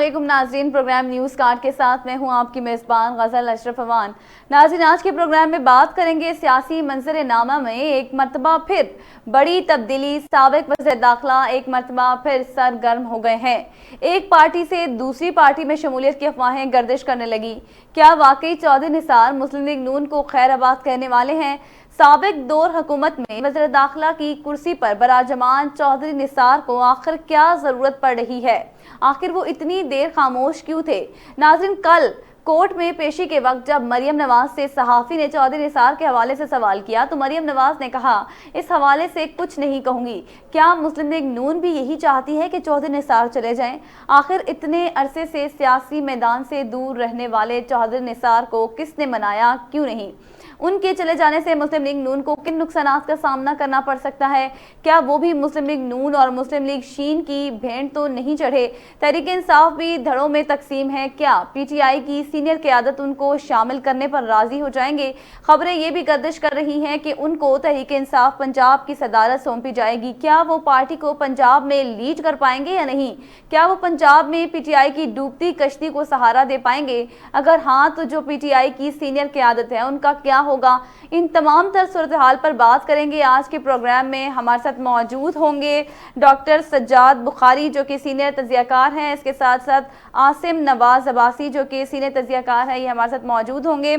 वालेकुम नाजरीन, programme news card के साथ मैं हूं आपकी मेज़बान गज़ल अशरफ अवान। नाजरीन, आज के प्रोग्राम में बात करेंगे सियासी मंजर-ए-नामा में एक मरतबा फिर बड़ी तब्दीली। साबिक वज़ीर दाखिला एक मरतबा फिर सरगर्म हो गए हैं। एक पार्टी से दूसरी पार्टी में शमूलियत की अफवाहें गर्दिश करने लगी। क्या वाकई चौधरी निसार मुस्लिम लीग नून को खैराबाद कहने वाले हैं? साबिक दौर हुकूमत में वज़ीर दाखिला की कुर्सी पर बराजमान चौधरी निसार को आखिर क्या जरूरत पड़ रही है? आखिर वो इतनी देर खामोश क्यों थे? नाज़रीन, कल कोर्ट में पेशी के वक्त जब मरियम नवाज से सहाफ़ी ने चौधरी निसार के हवाले से सवाल किया तो मरियम नवाज ने कहा, इस हवाले से कुछ नहीं कहूंगी। क्या मुस्लिम लीग नून भी यही चाहती है कि चौधरी निसार चले जाएं? आखिर इतने अरसे से सियासी मैदान से दूर रहने वाले चौधरी निसार को किसने मनाया, क्यों नहीं? उनके चले जाने से मुस्लिम लीग नून को किन नुकसानात का सामना करना पड़ सकता है? क्या वो भी मुस्लिम लीग नून और मुस्लिम लीग शीन की भेंट तो नहीं चढ़े? तहरीक इंसाफ भी धड़ों में तकसीम है। क्या पीटीआई की सीनियर क़यादत उनको शामिल करने पर राजी हो जाएंगे? खबरें ये भी गर्दिश कर रही हैं कि उनको तहरीक इंसाफ पंजाब की सदारत सौंपी जाएगी। क्या वो पार्टी को पंजाब में लीड कर पाएंगे या नहीं? क्या वो पंजाब में पीटीआई की डूबती कश्ती को सहारा दे पाएंगे? अगर हाँ, तो जो पीटीआई की सीनियर क़यादत है उनका क्या होगा? इन तमाम तर सूरत हाल पर बात करेंगे। आज के प्रोग्राम में हमारे साथ मौजूद होंगे डॉक्टर सज्जाद बुखारी जो कि सीनियर तज्ज़ियाकार हैं, इसके साथ साथ आसिम नवाज अब्बासी जो कि सीनियर तज्ज़ियाकार है, ये हमारे साथ मौजूद होंगे।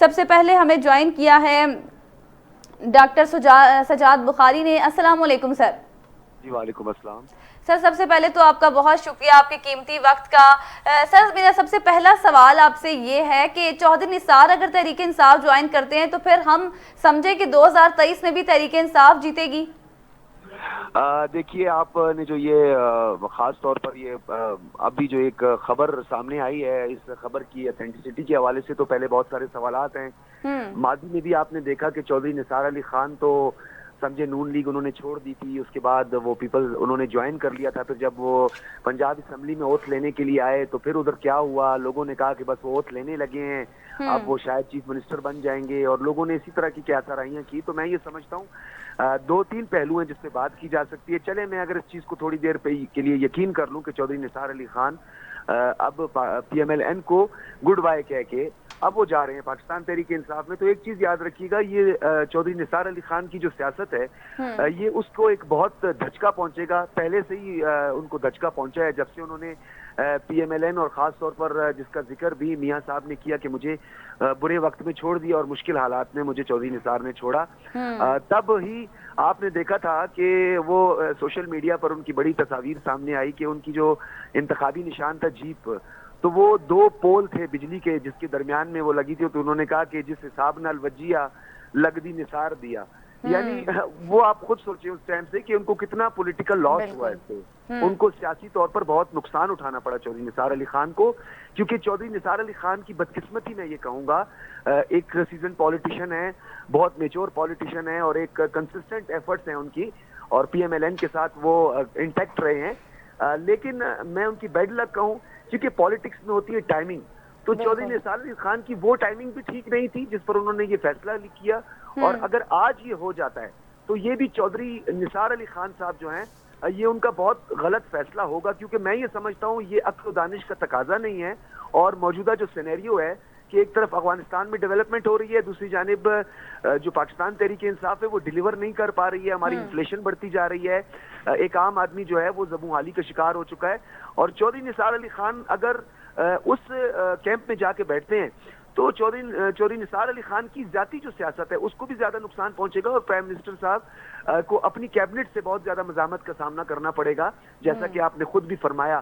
सबसे पहले हमें ज्वाइन किया है डॉक्टर सज्जाद बुखारी ने। अस्सलाम वालेकुम सर। जी वालेकुम अस्सलाम। सर, सबसे पहले तो आपका बहुत शुक्रिया आपके कीमती वक्त का। सर, मेरा सबसे पहला सवाल आपसे ये है कि चौधरी निसार अगर तहरीक इंसाफ ज्वाइन करते हैं तो फिर हम समझे कि 2023 में भी तहरीक इंसाफ जीतेगी? देखिए, आपने जो ये खास तौर पर ये अभी जो एक खबर सामने आई है, इस खबर की ऑथेंटिसिटी के हवाले से तो पहले बहुत सारे सवालात हैं। माजी में भी आपने देखा कि चौधरी निसार अली खान तो समझे नून लीग उन्होंने छोड़ दी थी, उसके बाद वो पीपल उन्होंने ज्वाइन कर लिया था। फिर जब वो पंजाब असम्बली में ओथ लेने के लिए आए तो फिर उधर क्या हुआ, लोगों ने कहा कि बस वो ओथ लेने लगे हैं, अब वो शायद चीफ मिनिस्टर बन जाएंगे, और लोगों ने इसी तरह की क्या सराहियां की। तो मैं ये समझता हूँ दो तीन पहलू हैं जिस पे बात की जा सकती है। चले, मैं अगर इस चीज को थोड़ी देर के लिए यकीन कर लूं कि चौधरी निसार अली खान अब पीएमएलएन को गुड बाय कह के अब वो जा रहे हैं पाकिस्तान तहरीक इंसाफ में, तो एक चीज याद रखिएगा, ये चौधरी निसार अली खान की जो सियासत है ये उसको एक बहुत धचका पहुंचेगा। पहले से ही उनको धचका पहुंचा है जब से उन्होंने पीएमएलएन और खास तौर पर जिसका जिक्र भी मियां साहब ने किया कि मुझे बुरे वक्त में छोड़ दिया और मुश्किल हालात में मुझे चौधरी निसार ने छोड़ा, तब ही आपने देखा था कि वो सोशल मीडिया पर उनकी बड़ी तस्वीर सामने आई कि उनकी जो इंतखाबी निशान था जीप, तो वो दो पोल थे बिजली के जिसके दरमियान में वो लगी थी, तो उन्होंने कहा कि जिस हिसाब नाल वजिया लगदी निसार दिया। यानी वो आप खुद सोचिए उस टाइम से कि उनको कितना पॉलिटिकल लॉस हुआ इससे, उनको सियासी तौर पर बहुत नुकसान उठाना पड़ा चौधरी निसार अली खान को, क्योंकि चौधरी निसार अली खान की बदकिस्मती मैं ये कहूंगा, एक सीजन पॉलिटिशियन है, बहुत मेच्योर पॉलिटिशियन है और एक कंसिस्टेंट एफर्ट्स हैं उनकी, और पीएमएलएन के साथ वो इंटैक्ट रहे हैं, लेकिन मैं उनकी बैड लक कहूं क्योंकि पॉलिटिक्स में होती है टाइमिंग। तो चौधरी निसार अली खान की वो टाइमिंग भी ठीक नहीं थी जिस पर उन्होंने ये फैसला किया, और अगर आज ये हो जाता है तो ये भी चौधरी निसार अली खान साहब जो हैं ये उनका बहुत गलत फैसला होगा, क्योंकि मैं ये समझता हूँ ये अक्ल दानिश का तकाजा नहीं है, और मौजूदा जो सिनेरियो है कि एक तरफ अफगानिस्तान में डेवलपमेंट हो रही है, दूसरी जानिब जो पाकिस्तान तहरीक इंसाफ है वो डिलीवर नहीं कर पा रही है, हमारी इन्फ्लेशन बढ़ती जा रही है, एक आम आदमी जो है वो ज़बूहाली का शिकार हो चुका है। और चौधरी निसार अली खान अगर उस कैंप में जाके बैठते हैं तो चौधरी निसार अली खान की जाती जो सियासत है उसको भी ज्यादा नुकसान पहुंचेगा, और प्राइम मिनिस्टर साहब को अपनी कैबिनेट से बहुत ज्यादा मजामत का सामना करना पड़ेगा, जैसा कि आपने खुद भी फरमाया।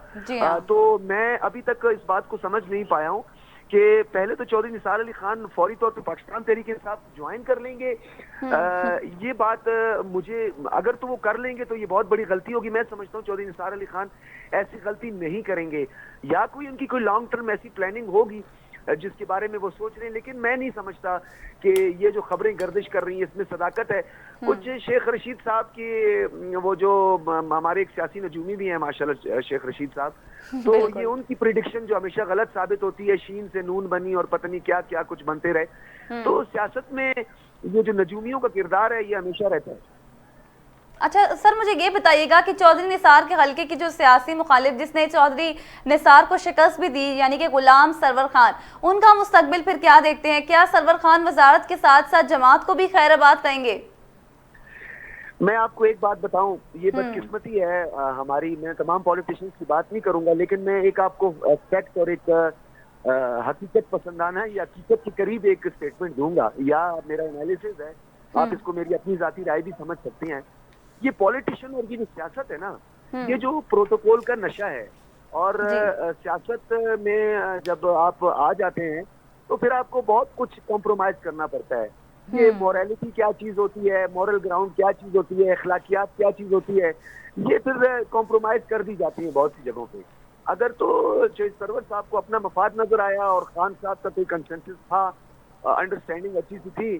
तो मैं अभी तक इस बात को समझ नहीं पाया हूं कि पहले तो चौधरी निसार अली खान फौरी तौर पर पाकिस्तान तहरीक इंसाफ ज्वाइन कर लेंगे, ये बात मुझे, अगर तो वो कर लेंगे तो ये बहुत बड़ी गलती होगी। मैं समझता हूँ चौधरी निसार अली खान ऐसी गलती नहीं करेंगे, या कोई उनकी कोई लॉन्ग टर्म ऐसी प्लानिंग होगी जिसके बारे में वो सोच रहे हैं, लेकिन मैं नहीं समझता कि ये जो खबरें गर्दिश कर रही हैं इसमें सदाकत है। कुछ शेख रशीद साहब की, वो जो हमारे एक सियासी नजूमी भी हैं माशाल्लाह शेख रशीद साहब, तो ये उनकी प्रिडिक्शन जो हमेशा गलत साबित होती है, शीन से नून बनी और पता नहीं क्या क्या कुछ बनते रहे। तो सियासत में ये जो नजूमियों का किरदार है ये हमेशा रहता है। अच्छा सर, मुझे ये बताइएगा कि चौधरी निसार के हलके की जो सियासी मुखालिफ जिसने चौधरी निसार को शिकस्त भी दी, यानी कि गुलाम सरवर खान, उनका मुस्तकबिल फिर क्या देखते हैं? क्या सरवर खान वजारत के साथ साथ जमात को भी खैराबाद कहेंगे? मैं आपको एक बात बताऊं, ये बदकिस्मती है हमारी। मैं तमाम पॉलिटिशियंस की बात नहीं करूंगा, लेकिन मैं एक आपको फैक्ट और एक हकीकत पसंदाना या हकीकत के करीब एक स्टेटमेंट दूंगा, या मेरा एनालिसिस है, आप इसको मेरी अपनी जाती राय भी समझ सकती हैं। ये पॉलिटिशियन और ये जो सियासत है ना, ये जो प्रोटोकॉल का नशा है, और सियासत में जब आप आ जाते हैं तो फिर आपको बहुत कुछ कॉम्प्रोमाइज करना पड़ता है। ये मोरालिटी क्या चीज होती है, मॉरल ग्राउंड क्या चीज होती है, अखलाकियात क्या चीज होती है, ये फिर कॉम्प्रोमाइज कर दी जाती है बहुत सी जगहों पे। अगर तो सरवर साहब को अपना मफाद नजर आया और खान साहब का कोई कंसेंसस था, अंडरस्टैंडिंग अच्छी सी थी,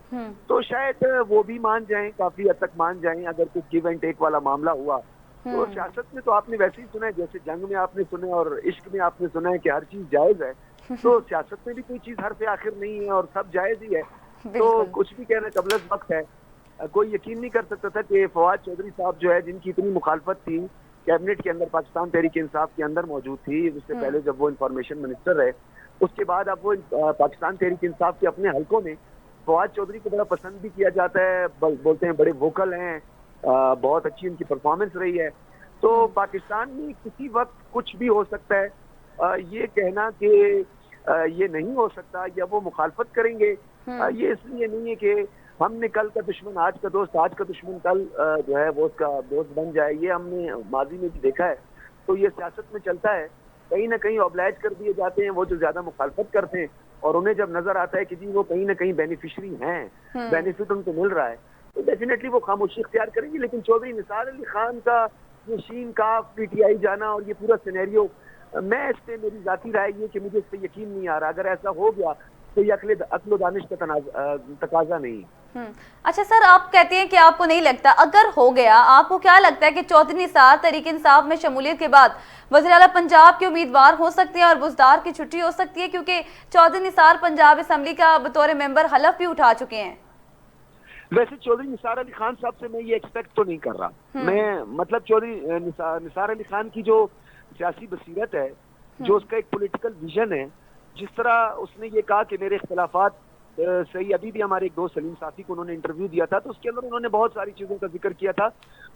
तो शायद वो भी मान जाएं, काफी हद तक मान जाएं। अगर कुछ गिव एंड टेक वाला मामला हुआ तो सियासत में तो आपने वैसे ही सुना है, जैसे जंग में आपने सुना है और इश्क में आपने सुना है कि हर चीज जायज है, तो सियासत में भी कोई चीज हर से आखिर नहीं है और सब जायज ही है। तो कुछ भी कहना कबलत वक्त है। कोई यकीन नहीं कर सकता था कि फवाद चौधरी साहब जो है, जिनकी इतनी मुखालफत थी कैबिनेट के अंदर, पाकिस्तान तहरीक इंसाफ के अंदर मौजूद थी, उससे पहले जब वो इंफॉर्मेशन मिनिस्टर रहे, उसके बाद अब वो पाकिस्तान तहरीक इंसाफ के अपने हलकों में फवाद चौधरी को बड़ा पसंद भी किया जाता है, बोलते हैं बड़े वोकल हैं, बहुत अच्छी उनकी परफॉर्मेंस रही है। तो पाकिस्तान में किसी वक्त कुछ भी हो सकता है। ये कहना कि ये नहीं हो सकता या वो मुखालफत करेंगे, ये इसलिए नहीं है कि हमने कल का दुश्मन आज का दोस्त, आज का दुश्मन कल जो है वो उसका दोस्त बन जाए। ये हमने माजी में भी देखा है। तो ये सियासत में चलता है, कहीं ना कहीं ऑब्लाइज कर दिए जाते हैं वो जो ज्यादा मुखालफत करते हैं, और उन्हें जब नजर आता है कि जी वो कहीं ना कहीं बेनिफिशरी हैं, बेनिफिट उनको मिल रहा है, तो डेफिनेटली वो खामोशी इख्तियार करेंगे। लेकिन चौधरी निसार अली खान का ये शीन का पीटीआई जाना और ये पूरा सिनेरियो, मैं इस पे मेरी जाती राय ये कि मुझे इस पे यकीन नहीं आ रहा। अगर ऐसा हो गया तो ये अक्ल दानिश का तकाजा नहीं है। अच्छा सर, आप कहते हैं कि आपको नहीं लगता, अगर हो गया, आपको क्या लगता है कि चौधरी निसार तहरीक इंसाफ में शमूलियत के बाद वज़ीर आला पंजाब के उम्मीदवार हो सकते हैं और बुज़दार की छुट्टी हो सकती है? क्योंकि चौधरी निसार पंजाब असम्बली का बतौर मेंबर हलफ भी उठा चुके हैं। वैसे चौधरी निसार अली खान साहब से मैं ये एक्सपेक्ट तो नहीं कर रहा। मैं मतलब चौधरी निसार अली खान की जो सियासी बसीरत है, जो उसका एक पॉलिटिकल विजन है, जिस तरह उसने ये कहा कि मेरे इख्तलाफात सही, अभी भी हमारे एक दोस्त सलीम साफी को उन्होंने इंटरव्यू दिया था, तो उसके अंदर उन्होंने बहुत सारी चीजों का जिक्र किया था,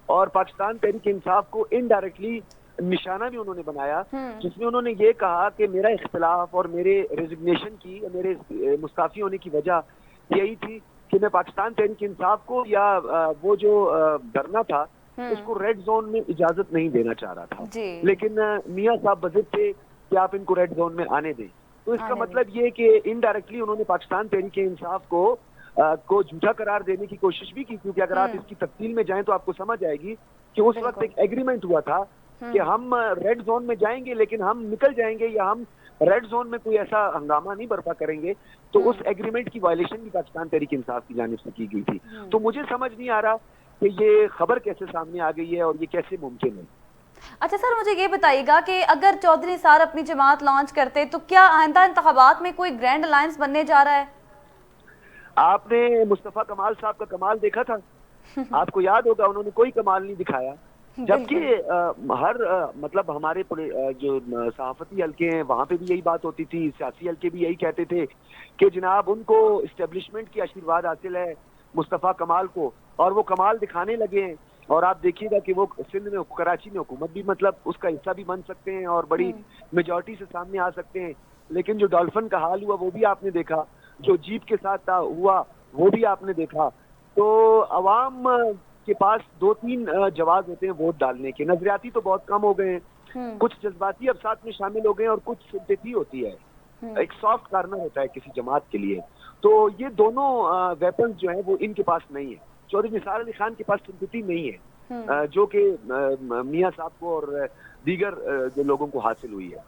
और पाकिस्तान तहरीक इंसाफ को इनडायरेक्टली निशाना भी उन्होंने बनाया, जिसमें उन्होंने ये कहा कि मेरा इख्तलाफ और मेरे रेजिग्नेशन की, मेरे मुस्ताफी होने की वजह यही थी कि मैं पाकिस्तान तहरीक इंसाफ को या वो जो धरना था उसको रेड जोन में इजाजत नहीं देना चाह रहा था, लेकिन मियां साहब बजिद थे कि आप इनको रेड जोन में आने दें। तो इसका मतलब ये कि इनडायरेक्टली उन्होंने पाकिस्तान तहरीक इंसाफ को झूठा करार देने की कोशिश भी की, क्योंकि अगर आप इसकी तफसील में जाएं तो आपको समझ आएगी कि उस वक्त एक एग्रीमेंट हुआ था कि हम रेड जोन में जाएंगे लेकिन हम निकल जाएंगे, या हम रेड जोन में कोई ऐसा हंगामा नहीं बर्पा करेंगे। तो उस एग्रीमेंट की वायलेशन भी पाकिस्तान तहरीक इंसाफ की जानिब से की गई थी। तो मुझे समझ नहीं आ रहा कि ये खबर कैसे सामने आ गई है और ये कैसे मुमकिन है। अच्छा सर, मुझे ये बताइएगा कि अगर चौधरी निसार अपनी जमात लॉन्च करते तो क्या आइंदा इंतखाबात में कोई ग्रैंड अलायंस बनने जा रहा है? आपने मुस्तफा कमाल साहब का कमाल देखा था? आपको याद होगा उन्होंने कोई कमाल नहीं दिखाया, जबकि मतलब हमारे जो सहाफती हल्के हैं वहां पे भी यही बात होती थी, सियासी हल्के भी यही कहते थे कि जनाब उनको इस्टेब्लिशमेंट की आशीर्वाद हासिल है मुस्तफा कमाल को, और वो कमाल दिखाने लगे हैं। और आप देखिएगा कि वो सिंध में, कराची में हुकूमत भी मतलब उसका हिस्सा भी बन सकते हैं और बड़ी मेजॉरिटी से सामने आ सकते हैं। लेकिन जो डॉल्फिन का हाल हुआ वो भी आपने देखा, जो जीप के साथ हुआ वो भी आपने देखा। तो अवाम के पास 2-3 जवाब होते हैं वोट डालने के। नजरियाती तो बहुत कम हो गए हैं, कुछ जज्बाती अब साथ में शामिल हो गए हैं और कुछ सिंपैथी होती है, एक सॉफ्ट कार्नर होता है किसी जमात के लिए। तो ये दोनों वेपन्स जो है वो इनके पास नहीं है। चौधरी निसार अली खान के पास सिंपैथी नहीं है जो कि मियां साहब को और दीगर जो लोगों को हासिल हुई है।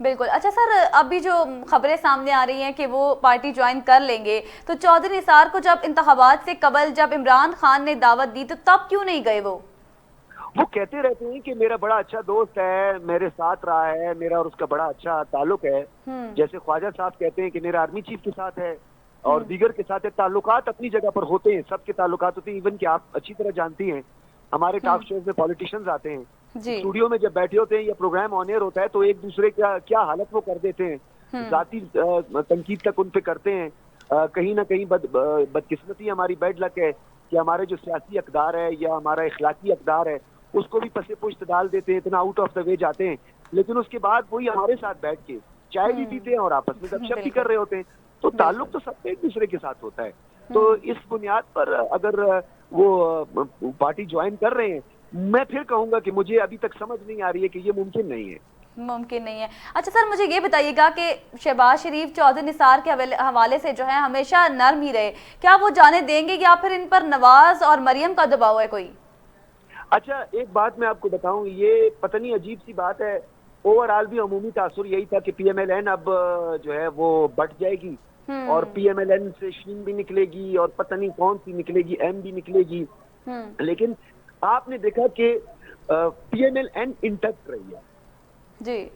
बिल्कुल। अच्छा सर, अभी जो खबरें सामने आ रही हैं कि वो पार्टी ज्वाइन कर लेंगे, तो चौधरी निसार को जब इंतखाबात से कबल जब इमरान खान ने दावत दी तो तब क्यों नहीं गए? वो कहते रहते हैं कि मेरा बड़ा अच्छा दोस्त है, मेरे साथ रहा है, मेरा और उसका बड़ा अच्छा ताल्लुक है। जैसे ख्वाजा साहब कहते हैं कि मेरा आर्मी चीफ के साथ है और दीगर के साथ ताल्लुकात अपनी जगह पर होते हैं, सबके ताल्लुकात होते हैं। इवन कि आप अच्छी तरह जानती हैं, हमारे टॉक शोज में पॉलिटिशियंस आते हैं, स्टूडियो में जब बैठे होते हैं या प्रोग्राम ऑन एयर होता है तो एक दूसरे का क्या हालत वो कर देते हैं, जाती तनकीद तक उन पे करते हैं। कहीं ना कहीं बदकिस्मती हमारी बैड लक है कि हमारे जो सियासी अकदार है या हमारा इखलाकी अकदार है उसको भी पसे पुश्त डाल देते हैं, इतना आउट ऑफ द वे जाते हैं, लेकिन उसके बाद वही हमारे साथ बैठ के चाय भी पीते हैं और आपस में गपशप भी कर रहे होते हैं। तो ताल्लुक तो सबसे एक दूसरे के साथ होता है। तो इस बुनियाद पर अगर वो पार्टी ज्वाइन कर रहे हैं, मैं फिर कहूंगा कि मुझे अभी तक समझ नहीं आ रही है कि ये मुमकिन नहीं है। मुमकिन नहीं है। अच्छा सर, मुझे ये बताइएगा कि शहबाज शरीफ चौधरी निसार के हवाले से जो है हमेशा नर्म ही रहे, क्या वो जाने देंगे या फिर इन पर नवाज और मरियम का दबाव है कोई? अच्छा, एक बात मैं आपको बताऊं, ये पता नहीं अजीब सी बात है, ओवरऑल भी अमूमी तासुर यही था कि PMLN अब जो है वो बढ़ जाएगी और PMLN से शीन भी निकलेगी और पता नहीं कौन सी निकलेगी, M भी निकलेगी। लेकिन आपने देखा कि PMLN इंटैक्ट रही है जी।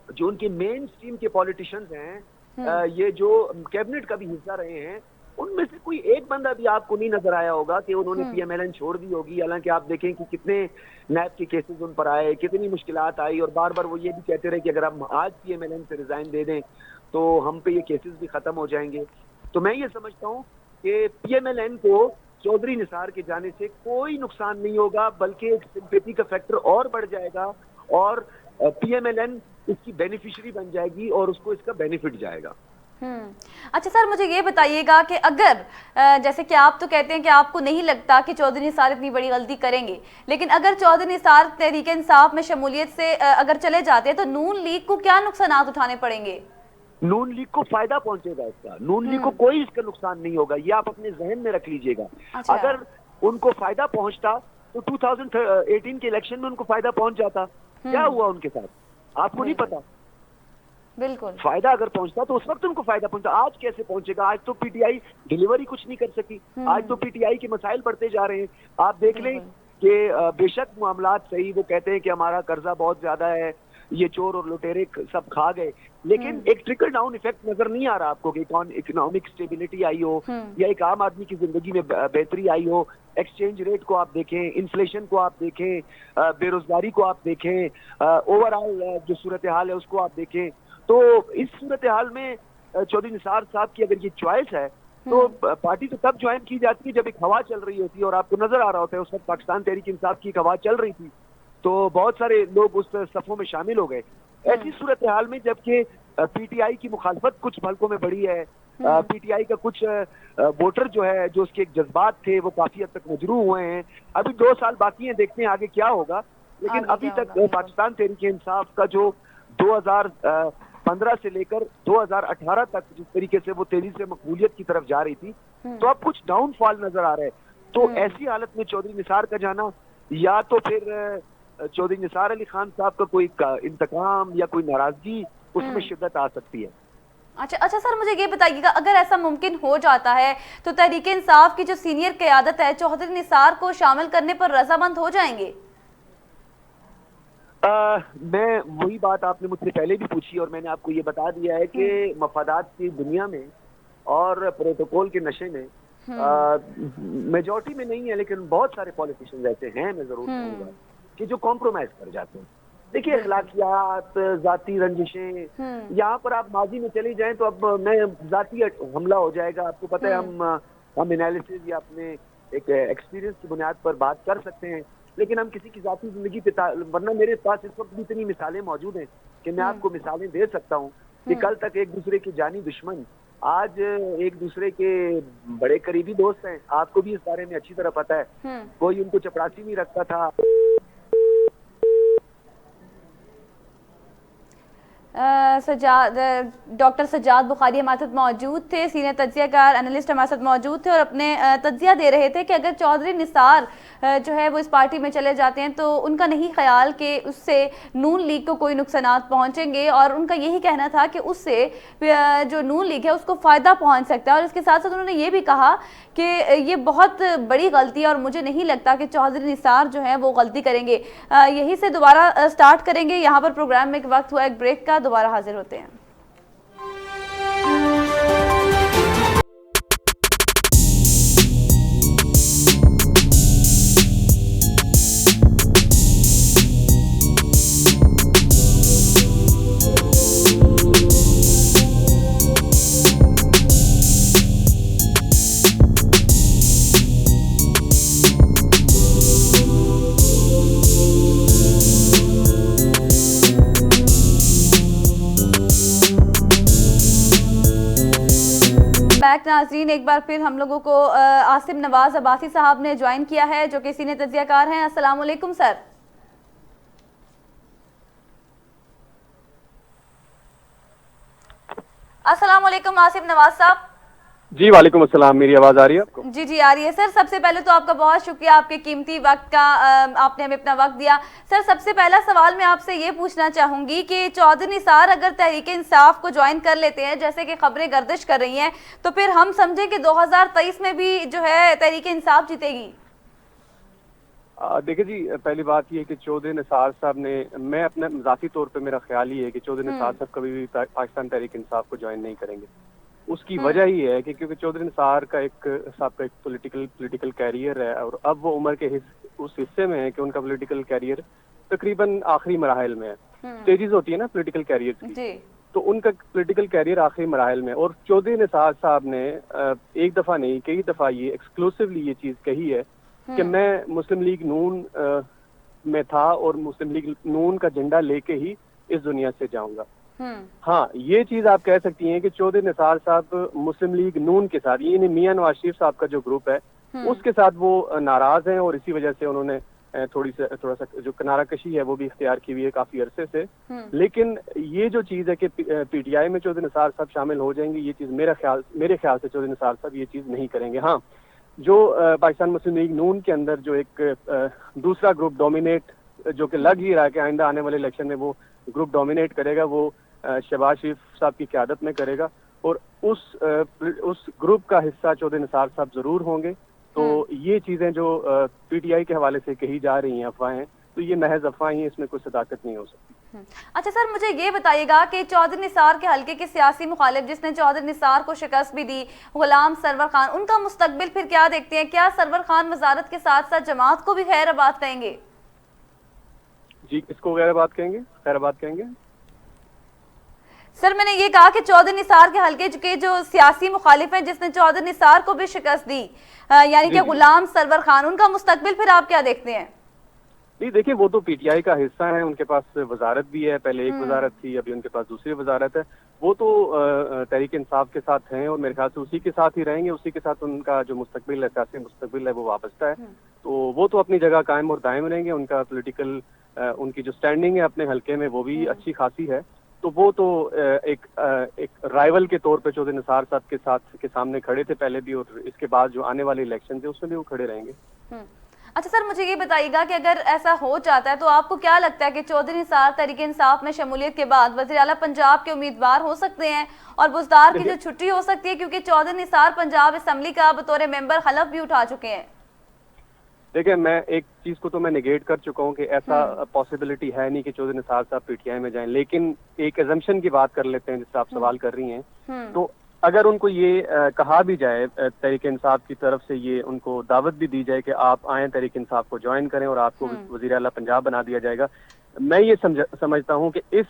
जो उनके मेन स्ट्रीम के पॉलिटिशियंस हैं, ये जो कैबिनेट का भी हिस्सा रहे हैं, उनमें से कोई एक बंदा भी आपको नहीं नजर आया होगा कि उन्होंने PMLN छोड़ दी होगी। हालांकि आप देखें कि कितने नैब के केसेस उन पर आए, कितनी मुश्किलात आई और बार बार वो ये भी कहते रहे कि अगर हम आज PMLN से रिजाइन दे दें तो हम पे ये केसेस भी खत्म हो जाएंगे। तो मैं ये समझता हूँ कि PMLN को चौधरी निसार के जाने से कोई नुकसान नहीं होगा, बल्कि एक सिंपैथी का फैक्टर और बढ़ जाएगा और PMLN इसकी बेनिफिशियरी बन जाएगी और उसको इसका बेनिफिट जाएगा। अच्छा सर, मुझे ये बताइएगा कि अगर जैसे कि आप तो कहते हैं कि आपको नहीं लगता कि चौधरी निसार इतनी बड़ी गलती करेंगे, लेकिन अगर चौधरी निसार तहरीके इंसाफ में शमूलियत से अगर चले जाते हैं तो नून लीग को क्या नुकसान उठाने पड़ेंगे? नून लीग को फायदा पहुंचेगा इसका, नून लीग को कोई इसका नुकसान नहीं होगा, ये आप अपने जहन में रख लीजिएगा। अच्छा। अगर उनको फायदा पहुंचता तो 2018 के इलेक्शन में उनको फायदा पहुंच जाता। क्या हुआ उनके साथ आपको नहीं पता? बिल्कुल। फायदा अगर पहुंचता तो उस वक्त उनको फायदा पहुंचता। आज कैसे पहुंचेगा? आज तो PTI डिलीवरी कुछ नहीं कर सकी, आज तो PTI के मसाइल बढ़ते जा रहे हैं। आप देख लें कि बेशक मामलात सही, वो कहते हैं कि हमारा कर्जा बहुत ज्यादा है, ये चोर और लुटेरे सब खा गए, लेकिन एक ट्रिकल डाउन इफेक्ट नजर नहीं आ रहा आपको कि इकोनॉमिक स्टेबिलिटी आई हो या एक आम आदमी की जिंदगी में बेहतरी आई हो। एक्सचेंज रेट को आप देखें, इन्फ्लेशन को आप देखें, बेरोजगारी को आप देखें, ओवरऑल जो सूरत हाल है उसको आप देखें। तो इस सूरत हाल में चौधरी निसार साहब की अगर ये चॉइस है तो पार्टी तो तब ज्वाइन की जाती है जब एक हवा चल रही होती है और आपको नजर आ रहा होता है उस वक्त पाकिस्तान तहरीक इंसाफ की एक हवा चल रही थी तो बहुत सारे लोग उस सफों में शामिल हो गए। ऐसी सूरत हाल में जबकि PTI की मुखालफत कुछ हल्कों में बढ़ी है, PTI का कुछ वोटर जो है जो उसके एक जज्बात थे वो काफी हद तक मजरू हुए हैं। अभी 2 साल बाकी हैं, देखते हैं आगे क्या होगा, लेकिन अभी तक पाकिस्तान तहरीक इंसाफ का जो 2015 से लेकर 2018 तक जिस तरीके से वो तेजी से मकबूलियत की तरफ जा रही थी, तो अब कुछ डाउनफॉल नजर आ रहा है। तो ऐसी हालत में चौधरी निसार का जाना या तो फिर चौधरी निसार अली खान साहब का कोई इंतकाम या कोई नाराजगी, उसमें शिद्दत आ सकती है। अच्छा सर, मुझे ये बताइएगा अगर ऐसा मुमकिन हो जाता है तो तहरीके इंसाफ की जो सीनियर क़यादत है चौधरी निसार को शामिल करने पर रजामंद हो जाएंगे? मैं वही बात आपने मुझसे पहले भी पूछी और मैंने आपको ये बता दिया है कि मफादात की दुनिया में और प्रोटोकॉल के नशे में मेजॉरिटी में नहीं है, लेकिन बहुत सारे पॉलिटिशियंस ऐसे हैं, मैं जरूर कहूंगा, कि जो कॉम्प्रोमाइज कर जाते हैं। देखिए, अखलाकियात, जाती रंजिशें, यहाँ पर आप माजी में चली जाएं तो अब मैं जाती हमला हो जाएगा। आपको पता है हम एनालिसिस या अपने एक एक्सपीरियंस की बुनियाद पर बात कर सकते हैं, लेकिन हम किसी की जाती जिंदगी पे, वरना मेरे पास इस वक्त भी इतनी मिसालें मौजूद हैं कि मैं आपको मिसालें दे सकता हूँ कि कल तक एक दूसरे के जानी दुश्मन आज एक दूसरे के बड़े करीबी दोस्त हैं। आपको भी इस बारे में अच्छी तरह पता है। कोई उनको चपरासी नहीं रखता था। डॉक्टर सज्जाद बुखारी हमारे साथ मौजूद थे, सीनियर तज्जियाकार एनालिस्ट हमारे साथ मौजूद थे और अपने तज्जिया दे रहे थे कि अगर चौधरी निसार जो है वो इस पार्टी में चले जाते हैं तो उनका नहीं ख्याल कि उससे नून लीग को कोई नुकसानात पहुंचेंगे और उनका यही कहना था कि उससे जो नून लीग है उसको फ़ायदा पहुंच सकता है। और इसके साथ साथ उन्होंने ये भी कहा कि ये बहुत बड़ी गलती है और मुझे नहीं लगता कि चौधरी निसार जो है वो गलती करेंगे। यही से दोबारा स्टार्ट करेंगे। यहाँ पर प्रोग्राम में एक वक्त हुआ एक ब्रेक का, दोबारा हाजिर होते हैं। बैक नाज़रीन। एक बार फिर हम लोगों को आसिम नवाज अब्बासी साहब ने ज्वाइन किया है, जो कि सीनियर तज्जियाकार हैं। अस्सलाम वालेकुम सर। अस्सलाम वालेकुम आसिम नवाज साहब। जी वालेकुम अस्सलाम। मेरी आवाज आ रही है आपको? जी आ रही है सर। सबसे पहले तो आपका बहुत शुक्रिया, आपके कीमती वक्त का, आपने हमें अपना वक्त दिया। सर सबसे पहला सवाल मैं आपसे ये पूछना चाहूंगी कि चौधरी निसार अगर तहरीक इंसाफ को ज्वाइन कर लेते हैं, जैसे कि खबरें गर्दिश कर रही हैं, तो फिर हम समझें कि 2023 में भी जो है तहरीक इंसाफ जीतेगी? देखिए जी, पहली बात ये कि चौधरी निसार साहब ने, मैं अपने ज़ाती तौर पे मेरा ख्याल ये है कि चौधरी निसार साहब कभी भी पाकिस्तान तहरीक इंसाफ को ज्वाइन नहीं करेंगे। उसकी वजह ये है कि क्योंकि चौधरी निसार का एक पॉलिटिकल कैरियर है और अब वो उम्र के उस हिस्से में है कि उनका पॉलिटिकल कैरियर तकरीबन आखिरी मराहल में है। स्टेजेस होती है ना पॉलिटिकल कैरियर की, तो उनका पॉलिटिकल कैरियर आखिरी मराहल में। और चौधरी निसार साहब ने एक दफा नहीं कई दफा ये एक्सक्लूसिवली ये चीज कही है कि मैं मुस्लिम लीग नून में था और मुस्लिम लीग नून का झंडा लेके ही इस दुनिया से जाऊंगा। हाँ, ये चीज आप कह सकती हैं कि चौधरी निसार साहब मुस्लिम लीग नून के साथ, ये मियां नवाज शरीफ साहब का जो ग्रुप है उसके साथ वो नाराज हैं और इसी वजह से उन्होंने थोड़ा सा जो किनारा कशी है वो भी इख्तियार की हुई है काफी अरसे से। लेकिन ये जो चीज है कि पीटीआई में चौधरी निसार साहब शामिल हो जाएंगे, ये चीज मेरे ख्याल से चौधरी निसार साहब ये चीज नहीं करेंगे। हाँ, जो पाकिस्तान मुस्लिम लीग नून के अंदर जो एक दूसरा ग्रुप डोमिनेट जो कि लग ही रहा है कि आइंदा आने वाले इलेक्शन में वो ग्रुप डोमिनेट करेगा, वो शहबाज शरीफ साहब की क़यादत में करेगा और उस ग्रुप का हिस्सा चौधरी निसार साहब जरूर होंगे। तो ये चीजें जो पीटीआई के हवाले से कही जा रही हैं अफवाहें, तो ये महज अफवाहें हैं, इसमें कोई सदाकत नहीं हो सकती। अच्छा सर, मुझे ये बताइएगा कि चौधरी निसार के हल्के के सियासी मुखालिफ जिसने चौधरी निसार को शिकस्त भी दी, गुलाम सरवर खान, उनका मुस्तकबिल फिर क्या देखते हैं? क्या सरवर खान वजारत के साथ साथ जमात को भी खैराबाद कहेंगे? जी, किसको खैराबाद कहेंगे? खैराबाद कहेंगे सर, मैंने ये कहा कि चौधरी निसार के हल्के के जो सियासी मुखालिफ हैं जिसने चौधरी निसार को भी शिकस्त दी, यानी कि गुलाम सरवर खान, उनका मुस्तकबिल फिर आप क्या देखते हैं? नहीं, देखिए वो तो पीटीआई का हिस्सा है, उनके पास वजारत भी है, पहले एक वजारत थी, अभी उनके पास दूसरी वजारत है। वो तो तहरीक इंसाफ के साथ हैं और मेरे ख्याल से उसी के साथ ही रहेंगे, उसी के साथ उनका जो मुस्तकबिल है, सियासी मुस्तकबिल है, वो वाबस्ता है। तो वो तो अपनी जगह कायम और दायम रहेंगे। उनका पॉलिटिकल उनकी जो स्टैंडिंग है अपने हल्के में वो भी अच्छी खासी है। तो वो तो एक राइवल के तौर पे चौधरी निसार साहब के सामने खड़े थे पहले भी, और इसके बाद जो आने वाले इलेक्शन थे उसमें भी वो खड़े रहेंगे। अच्छा सर, मुझे ये बताइएगा कि अगर ऐसा हो जाता है तो आपको क्या लगता है कि चौधरी निसार तहरीक इंसाफ में शमूलियत के बाद वज़ीर आला पंजाब के उम्मीदवार हो सकते हैं और बुज़दार की जो छुट्टी हो सकती है, क्योंकि चौधरी निसार पंजाब असेंबली का बतौर मेंबर हलफ भी उठा चुके हैं? देखिए, मैं एक चीज को तो मैं निगेट कर चुका हूँ कि ऐसा पॉसिबिलिटी है नहीं कि चौधरी निसार साहब पीटीआई में जाएं, लेकिन एक एजम्पशन की बात कर लेते हैं जिससे आप सवाल कर रही हैं। तो अगर उनको ये कहा भी जाए तहरीक इंसाफ की तरफ से, ये उनको दावत भी दी जाए कि आप आए तहरीक इंसाफ को ज्वाइन करें और आपको वज़ीर आला पंजाब बना दिया जाएगा, मैं ये समझता हूँ कि इस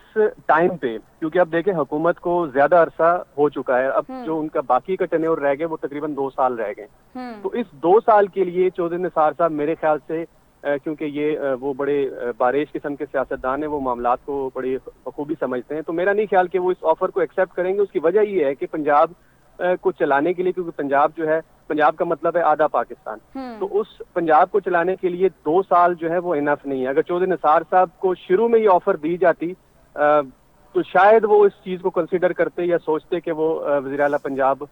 टाइम पे, क्योंकि अब देखें हुकूमत को ज्यादा अरसा हो चुका है, अब जो उनका बाकी का टेन्योर रह गए वो तकरीबन 2 साल रह गए। तो इस 2 साल के लिए चौधरी निसार साहब मेरे ख्याल से, क्योंकि ये वो बड़े बारिश किस्म के सियासतदान है, वो मामलात को बड़ी बखूबी समझते हैं, तो मेरा नहीं ख्याल कि वो इस ऑफर को एक्सेप्ट करेंगे। उसकी वजह ये है कि पंजाब को चलाने के लिए, क्योंकि पंजाब जो है, पंजाब का मतलब है आधा पाकिस्तान, तो उस पंजाब को चलाने के लिए 2 साल जो है वो इनफ नहीं है। अगर चौधरी निसार साहब को शुरू में ये ऑफर दी जाती तो शायद वो इस चीज को कंसीडर करते या सोचते कि वो वज़ीर आला पंजाब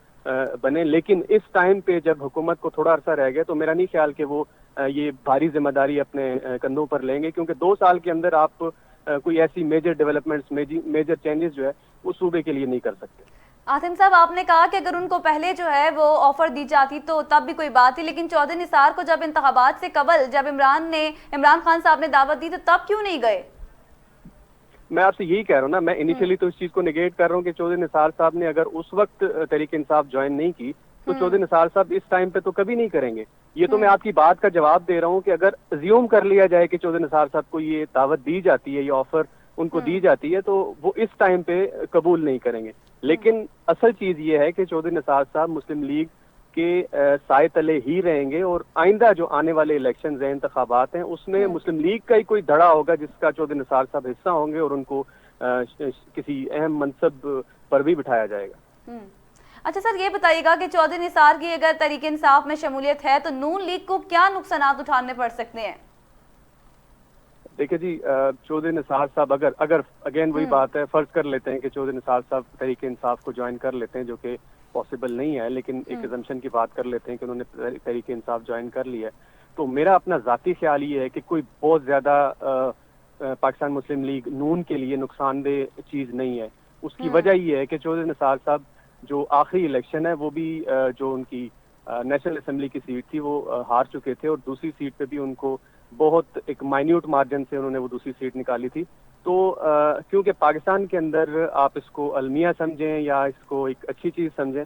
बने, लेकिन इस टाइम पे जब हुकूमत को थोड़ा अरसा रह गया तो मेरा नहीं ख्याल कि वो ये भारी जिम्मेदारी अपने कंधों पर लेंगे, क्योंकि 2 साल के अंदर आप कोई ऐसी मेजर डेवलपमेंट्स, मेजर चेंजेस जो है वो सूबे के लिए नहीं कर सकते। आसिम साहब, आपने कहा कि अगर उनको पहले जो है वो ऑफर दी जाती तो तब भी कोई बात थी, लेकिन चौधरी निसार को जब इंतखाबात से कबल, जब इमरान खान साहब ने दावत दी, तो तब क्यों नहीं गए? मैं आपसे यही कह रहा हूँ ना, मैं इनिशियली तो इस चीज को निगेट कर रहा हूँ कि चौधरी निसार साहब ने अगर उस वक्त तहरीक इंसाफ ज्वाइन नहीं की तो चौधरी निसार साहब इस टाइम पे तो कभी नहीं करेंगे। ये तो मैं आपकी बात का जवाब दे रहा हूँ कि अगर अज्यूम कर लिया जाए कि चौधरी निसार साहब को ये दावत दी जाती है, ये ऑफर उनको दी जाती है, तो वो इस टाइम पे कबूल नहीं करेंगे। लेकिन असल चीज ये है कि चौधरी निसार साहब मुस्लिम लीग के साए तले ही रहेंगे और आइंदा जो आने वाले इलेक्शन हैं, इंतखाबात हैं, उसमें मुस्लिम लीग का ही कोई धड़ा होगा जिसका चौधरी निसार साहब हिस्सा होंगे और उनको किसी अहम मनसब पर भी बिठाया जाएगा। अच्छा सर, ये बताइएगा कि चौधरी निसार की अगर तहरीक इंसाफ में शमूलियत है तो नून लीग को क्या नुकसान उठाने पड़ सकते हैं? देखिए जी, चौधरी निसार साहब अगर अगेन वही बात है, फर्ज कर लेते हैं कि चौधरी निसार साहब तहरीक इंसाफ को ज्वाइन कर लेते हैं, जो कि पॉसिबल नहीं है, लेकिन एक अजम्पशन की बात कर लेते हैं कि उन्होंने तहरीक इंसाफ ज्वाइन कर लिया है, तो मेरा अपना जाती ख्याल ये है कि कोई बहुत ज्यादा पाकिस्तान मुस्लिम लीग नून के लिए नुकसानदेह चीज नहीं है। उसकी वजह ये है कि चौधरी निसार साहब जो आखिरी इलेक्शन है वो भी जो उनकी नेशनल असेंबली की सीट थी वो हार चुके थे, और दूसरी सीट पे भी उनको बहुत एक माइन्यूट मार्जिन से उन्होंने वो दूसरी सीट निकाली थी। तो क्योंकि पाकिस्तान के अंदर आप इसको अलमिया समझें या इसको एक अच्छी चीज समझें,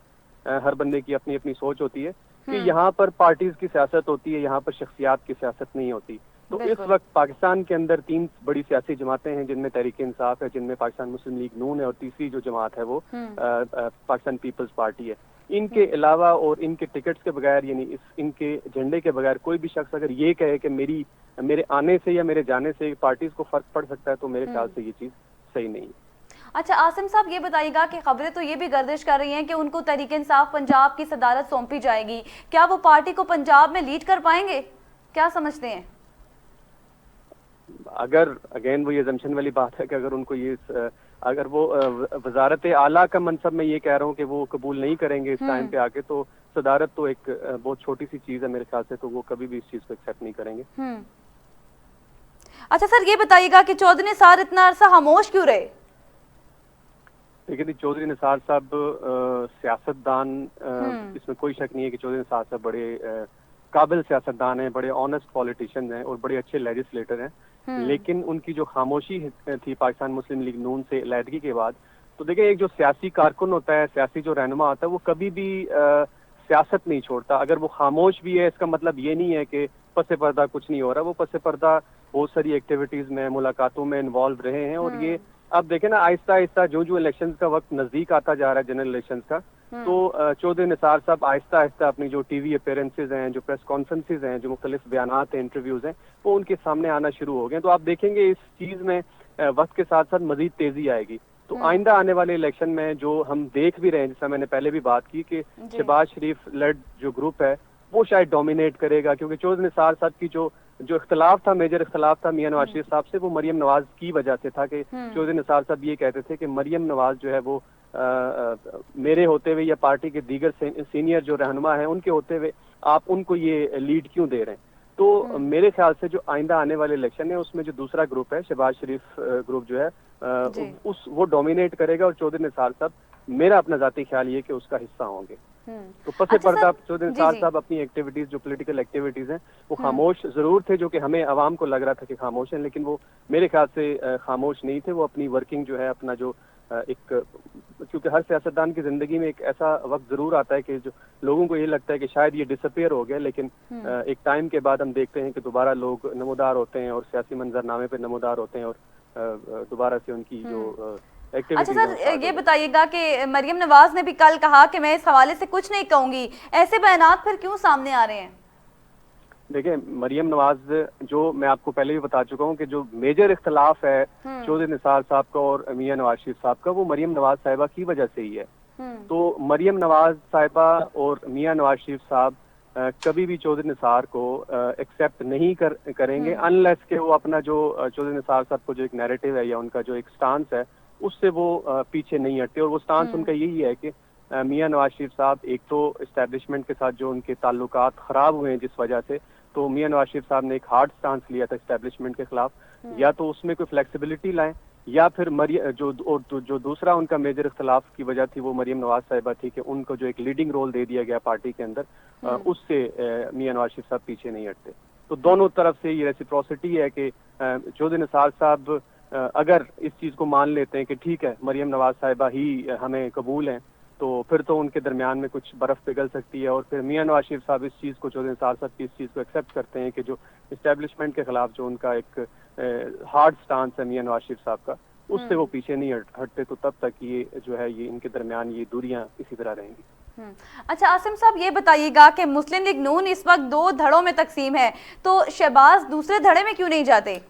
हर बंदे की अपनी अपनी सोच होती है कि यहाँ पर पार्टीज की सियासत होती है, यहाँ पर शख्सियात की सियासत नहीं होती। तो इस वक्त पाकिस्तान के अंदर 3 बड़ी सियासी जमातें हैं, जिनमें तहरीक इंसाफ है, जिनमें पाकिस्तान मुस्लिम लीग नून है, और तीसरी जो जमात है वो पाकिस्तान पीपल्स पार्टी है। इनके अलावा और इनके टिकट्स के बगैर, यानी इनके झंडे के बगैर कोई भी शख्स अगर ये कहे कि मेरे आने से या मेरे जाने से पार्टीज को फर्क पड़ सकता है, तो मेरे ख्याल से ये चीज सही नहीं है। अच्छा आसिम साहब, ये बताइएगा कि खबरें तो ये भी गर्दिश कर रही हैं कि उनको तहरीक इंसाफ पंजाब की सदारत सौंपी जाएगी, क्या वो पार्टी को पंजाब में लीड कर पाएंगे? क्या समझते हैं? अगर अगेन वो ये अजम्पशन वाली बात है कि अगर उनको ये अगर वो वजारत आला का मनसब में ये कह रहा हूँ कि वो कबूल नहीं करेंगे इस टाइम पे आके, तो सदारत तो एक बहुत छोटी सी चीज है मेरे ख्याल से, तो वो कभी भी इस चीज को एक्सेप्ट नहीं करेंगे। अच्छा सर, ये बताइएगा कि चौधरी निसार इतना अरसा खामोश क्यों रहे? देखिए चौधरी निसार साहब सियासतदान, इसमें कोई शक नहीं है कि चौधरी निसार साहब बड़े काबिल सियासतदान हैं, बड़े ऑनेस्ट पॉलिटिशियन हैं और बड़े अच्छे लेजिस्लेटर हैं, लेकिन उनकी जो खामोशी थी पाकिस्तान मुस्लिम लीग नून से अलहदगी के बाद, तो देखिए एक जो सियासी कारकुन होता है, सियासी जो रहनुमा होता है, वो कभी भी सियासत नहीं छोड़ता। अगर वो खामोश भी है, इसका मतलब ये नहीं है कि पसे पर्दा कुछ नहीं हो रहा, वो पसे पर्दा बहुत सारी एक्टिविटीज में, मुलाकातों में इन्वॉल्व रहे हैं। और ये अब देखें ना, आहिस्ता आहिस्ता जो इलेक्शंस का वक्त नजदीक आता जा रहा है, जनरल इलेक्शंस का, तो चौधरी निसार साहब आहिस्ता आहिस्ता अपनी जो टीवी अपीयरेंसेज हैं, जो प्रेस कॉन्फ्रेंसेज हैं, जो मुख्तलिफ बयानात हैं, इंटरव्यूज हैं, वो उनके सामने आना शुरू हो गए। तो आप देखेंगे इस चीज में वक्त के साथ साथ मजीद तेजी आएगी। तो आइंदा आने वाले इलेक्शन में जो हम देख भी रहे हैं, जैसा मैंने पहले भी बात की कि शहबाज शरीफ लेड जो ग्रुप है वो शायद डोमिनेट करेगा, क्योंकि चौधरी निसार साहब की जो इख्तलाफ था, मेजर इख्तलाफ था मियां नवाज शरीफ साहब से, वो मरियम नवाज की वजह से था कि चौधरी निसार साहब ये कहते थे कि मरियम नवाज जो है वो मेरे होते हुए या पार्टी के दीगर सीनियर जो रहनुमा हैं उनके होते हुए आप उनको ये लीड क्यों दे रहे हैं। तो मेरे ख्याल से जो आइंदा आने वाले इलेक्शन है उसमें जो दूसरा ग्रुप है, शहबाज शरीफ ग्रुप जो है, वो डोमिनेट करेगा, और चौधरी निसार साहब, मेरा अपना जाती ख्याल ये कि उसका हिस्सा होंगे। तो पसे पर्दा चौधरी निसार साहब अपनी एक्टिविटीज, जो पॉलिटिकल एक्टिविटीज हैं, वो खामोश जरूर थे, जो कि हमें आवाम को लग रहा था कि खामोश हैं, लेकिन वो मेरे ख्याल से खामोश नहीं थे। वो अपनी वर्किंग जो है, अपना जो क्योंकि हर सियासतदान की जिंदगी में एक ऐसा वक्त जरूर आता है कि जो लोगों को ये लगता है कि शायद ये डिसअपियर हो गया, लेकिन एक टाइम के बाद हम देखते हैं कि दोबारा लोग नमोदार होते हैं और सियासी मंजरनामे पे नमोदार होते हैं, और दोबारा से उनकी जो अच्छा सर, ये बताइएगा कि मरियम नवाज ने भी कल कहा कि मैं इस हवाले से कुछ नहीं कहूंगी, ऐसे बयानात फिर क्यों सामने आ रहे हैं? देखिए मरियम नवाज, जो मैं आपको पहले भी बता चुका हूँ कि जो मेजर इख्तलाफ है चौधरी निसार साहब का और मियां नवाज शरीफ साहब का, वो मरियम नवाज साहिबा की वजह से ही है। तो मरियम नवाज साहिबा और मियां नवाज शरीफ साहब कभी भी चौधरी निसार को एक्सेप्ट नहीं करेंगे, अनलेस के वो अपना जो चौधरी निसार साहब को जो एक नैरेटिव है या उनका जो एक स्टांस है उससे वो पीछे नहीं हटते। और वो स्टांस उनका यही है कि मियां नवाज शरीफ साहब, एक तो इस्टेब्लिशमेंट के साथ जो उनके ताल्लुकात खराब हुए हैं जिस वजह से, तो मियां नवाज शरीफ साहब ने एक हार्ड स्टांस लिया था इस्टेब्लिशमेंट के खिलाफ, या तो उसमें कोई फ्लेक्सिबिलिटी लाएं, या फिर जो दूसरा उनका मेजर इख्तलाफ की वजह थी वो मरियम नवाज साहिबा थी कि उनको जो एक लीडिंग रोल दे दिया गया पार्टी के अंदर, उससे मियां नवाज शरीफ साहब पीछे नहीं हटते। तो दोनों तरफ से ये रेसिप्रोसिटी है कि चौधरी निसार साहब अगर इस चीज को मान लेते हैं कि ठीक है मरियम नवाज साहिबा ही हमें कबूल हैं, तो फिर तो उनके दरमियान में कुछ बर्फ पिघल सकती है। और फिर मियां नवाज शरीफ साहब इस चीज को, चौधरी निसार साहब की इस चीज को एक्सेप्ट करते हैं कि जो इस्टेब्लिशमेंट के खिलाफ जो उनका एक हार्ड स्टांस है मियां नवाज शरीफ साहब का, उससे वो पीछे नहीं हटते, तो तब तक ये जो है ये इनके दरमियान ये दूरियां इसी तरह रहेंगी। अच्छा आसिम साहब, ये बताइएगा कि मुस्लिम लीग नून इस वक्त 2 धड़ों में तकसीम है, तो शहबाज दूसरे धड़े में क्यों नहीं जाते?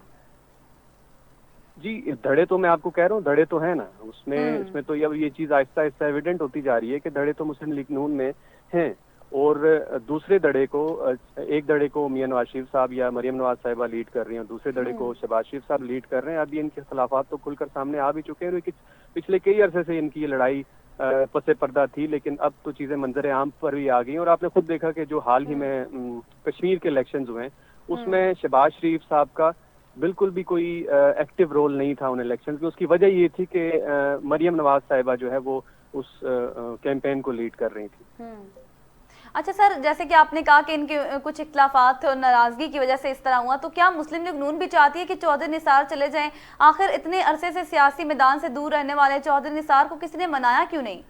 जी, धड़े तो मैं आपको कह रहा हूँ, धड़े तो है ना उसमें, इसमें तो अब ये चीज आहिस्ता आहिस्ता एविडेंट होती जा रही है कि धड़े तो मुस्लिम लीग नून में हैं। और दूसरे धड़े को, एक धड़े को मियां नवाज शरीफ साहब या मरियम नवाज साहिबा लीड कर रही हैं, दूसरे धड़े को शहबाज शरीफ साहब लीड कर रहे हैं। अभी इनके खिलाफात तो खुलकर सामने आ भी चुके हैं। पिछले कई अरसे से इनकी ये लड़ाई पसे पर्दा थी, लेकिन अब तो चीजें मंजर आम पर भी आ गई। और आपने खुद देखा कि जो हाल ही में कश्मीर के इलेक्शंस हुए उसमें शहबाज शरीफ साहब का बिल्कुल भी कोई एक्टिव रोल नहीं था उन इलेक्शंस में। उसकी वजह ये थी कि मरियम नवाज साहिबा जो है वो उस कैंपेन को लीड कर रही थी। अच्छा सर, जैसे कि आपने कहा कि इनके कुछ इख्लाफात और नाराजगी की वजह से इस तरह हुआ, तो क्या मुस्लिम लीग नून भी चाहती है कि चौधरी निसार चले जाएं? आखिर इतने अरसे से सियासी मैदान से दूर रहने वाले चौधरी निसार को किसी ने मनाया क्यों नहीं?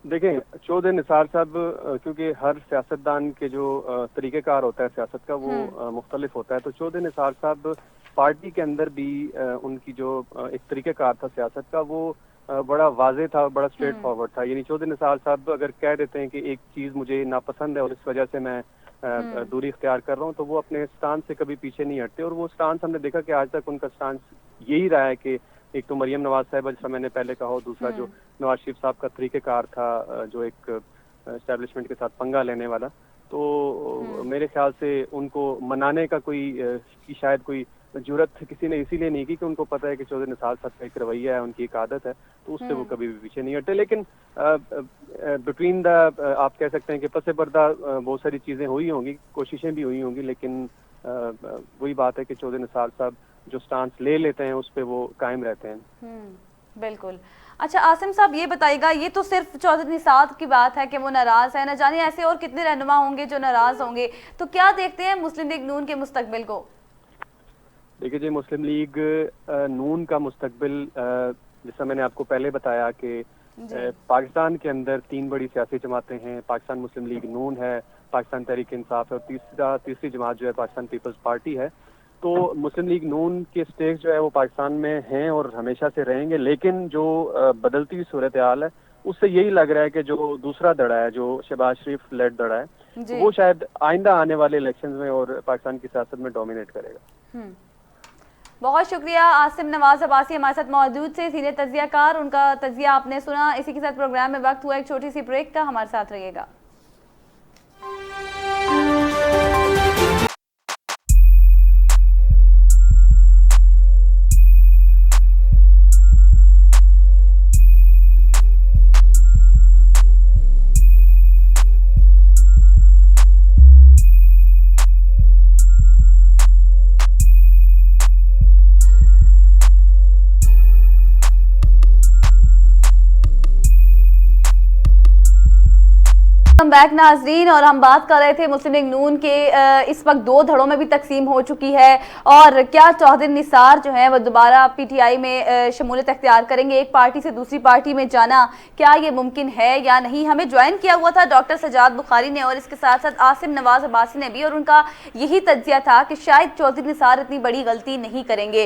देखें, चौधरी निसार साहब, क्योंकि हर सियासतदान के जो तरीक़ेकार होता है सियासत का वो मुख्तलिफ होता है, तो चौधरी निसार साहब पार्टी के अंदर भी उनकी जो एक तरीक़ेकार था सियासत का वो बड़ा वाज़ेह था, बड़ा स्ट्रेट फॉरवर्ड था। यानी चौधरी निसार साहब अगर कह देते हैं कि एक चीज़ मुझे नापसंद है और इस वजह से मैं दूरी इख्तियार कर रहा हूँ, तो वो अपने स्टांस से कभी पीछे नहीं हटते। और वो स्टांस हमने देखा कि आज तक उनका स्टांस यही रहा है कि एक तो मरियम नवाज साहिबा, जैसा मैंने पहले कहा, और दूसरा जो नवाज शरीफ साहब का तरीक़ेकार था जो एक एस्टेब्लिशमेंट के साथ पंगा लेने वाला, तो मेरे ख्याल से उनको मनाने का कोई शायद कोई जुर्रत किसी ने इसीलिए नहीं की कि उनको पता है कि चौधरी निसार साहब का एक रवैया है, उनकी एक आदत है, तो उससे वो कभी भी पीछे नहीं हटते। लेकिन बिटवीन द आप कह सकते हैं कि पसे पर्दा बहुत सारी चीज़ें हुई होंगी, कोशिशें भी हुई होंगी, लेकिन वही बात है कि चौधरी निसार साहब जो स्टांस ले लेते हैं उस पर वो कायम रहते हैं। बिल्कुल। अच्छा आसिम साहब, ये बताइएगा, ये तो सिर्फ चौधरी निसार की बात है कि वो नाराज है, न जाने ऐसे और कितने रहनुमा होंगे जो नाराज होंगे, तो क्या देखते हैं मुस्लिम लीग नून के मुस्तकबिल को? देखिए जी, मुस्लिम लीग नून का मुस्तकबिल, जैसा मैंने आपको पहले बताया कि पाकिस्तान के अंदर 3 बड़ी सियासी जमातें हैं। पाकिस्तान मुस्लिम लीग नून है, पाकिस्तान तहरीक इंसाफ है, और तीसरी जमात जो है पाकिस्तान पीपल्स पार्टी है। तो मुस्लिम लीग नून के स्टेक्स जो है वो पाकिस्तान में हैं और हमेशा से रहेंगे। लेकिन जो बदलती हुई सूरत हाल है उससे यही लग रहा है कि जो दूसरा धड़ा है, जो शहबाज शरीफ लेड धड़ा है, वो शायद आइंदा आने वाले इलेक्शन में और पाकिस्तान की सियासत में डोमिनेट करेगा। बहुत शुक्रिया आसिम नवाज अब्बासी हमारे साथ मौजूद थे, सीनियर तज्जियाकार। उनका तज्जिया आपने सुना। इसी के साथ प्रोग्राम में वक्त हुआ एक छोटी सी ब्रेक का, हमारे साथ रहिएगा। वेलकम बैक नाजरीन, और हम बात कर रहे थे मुस्लिम लीग नून के इस वक्त 2 धड़ों में भी तकसीम हो चुकी है, और क्या चौधरी निसार जो है वो दोबारा पीटीआई में शमूलियत अख्तियार करेंगे, एक पार्टी से दूसरी पार्टी में जाना, क्या ये मुमकिन है या नहीं? हमें ज्वाइन किया हुआ था डॉक्टर सजाद बुखारी ने और इसके साथ साथ आसिम नवाज अब्बासी ने भी, और उनका यही तज्जिया था कि शायद चौधरी निसार इतनी बड़ी गलती नहीं करेंगे।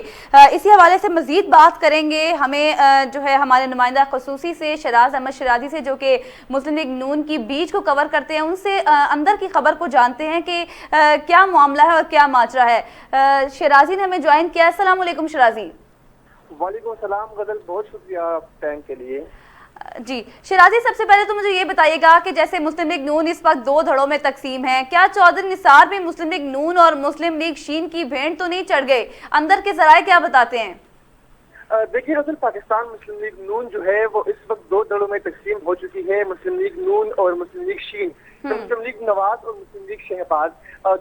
इसी हवाले से मजीद बात करेंगे। हमें जो है हमारे नुमाइंदा खसूसी से शराज अहमद शराजी से, जो कि मुस्लिम लीग नून की बीच को कवर करते हैं, उनसे अंदर की खबर को जानते हैं कि क्या मामला है और क्या माजरा है। शराजी ने हमें ज्वाइन किया। अस्सलाम वालेकुम शराजी। वालेकुम सलाम गजल, बहुत शुक्रिया टाइम के लिए। जी शराजी, सबसे पहले तो मुझे ये बताइएगा कि जैसे मुस्लिम लीग नून इस वक्त 2 धड़ों में तकसीम है, क्या चौधरी निसार भी मुस्लिम लीग नून और मुस्लिम लीग शीन की भेंट तो नहीं चढ़ गए? अंदर के जराए क्या बताते हैं? देखिए रसूल, पाकिस्तान मुस्लिम लीग नून जो है वो इस वक्त 2 दलों में तकसीम हो चुकी है, मुस्लिम लीग नून और मुस्लिम लीग शीन। मुस्लिम लीग नवाज और मुस्लिम लीग शहबाज,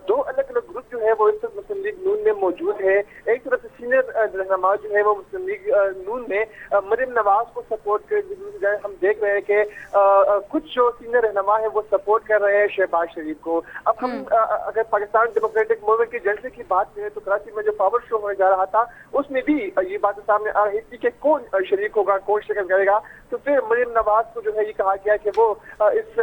2 अलग अलग ग्रुप जो है वो इस वक्त मुस्लिम लीग नून में मौजूद है। एक तरफ से सीनियर रहनुमा जो है वो मुस्लिम लीग नून में मरियम नवाज को सपोर्ट कर, हम देख रहे हैं कि कुछ जो सीनियर रहनुमा है वो सपोर्ट कर रहे हैं शहबाज शरीफ को। अब हम अगर पाकिस्तान डेमोक्रेटिक मूवमेंट के जलसे की बात करें तो कराची में जो पावर शो होने जा रहा था उसमें भी ये बात सामने आ रही थी कि कौन शरीक होगा, कौन शिरकत करेगा। तो फिर मरियम नवाज को जो है ये कहा गया कि वो इस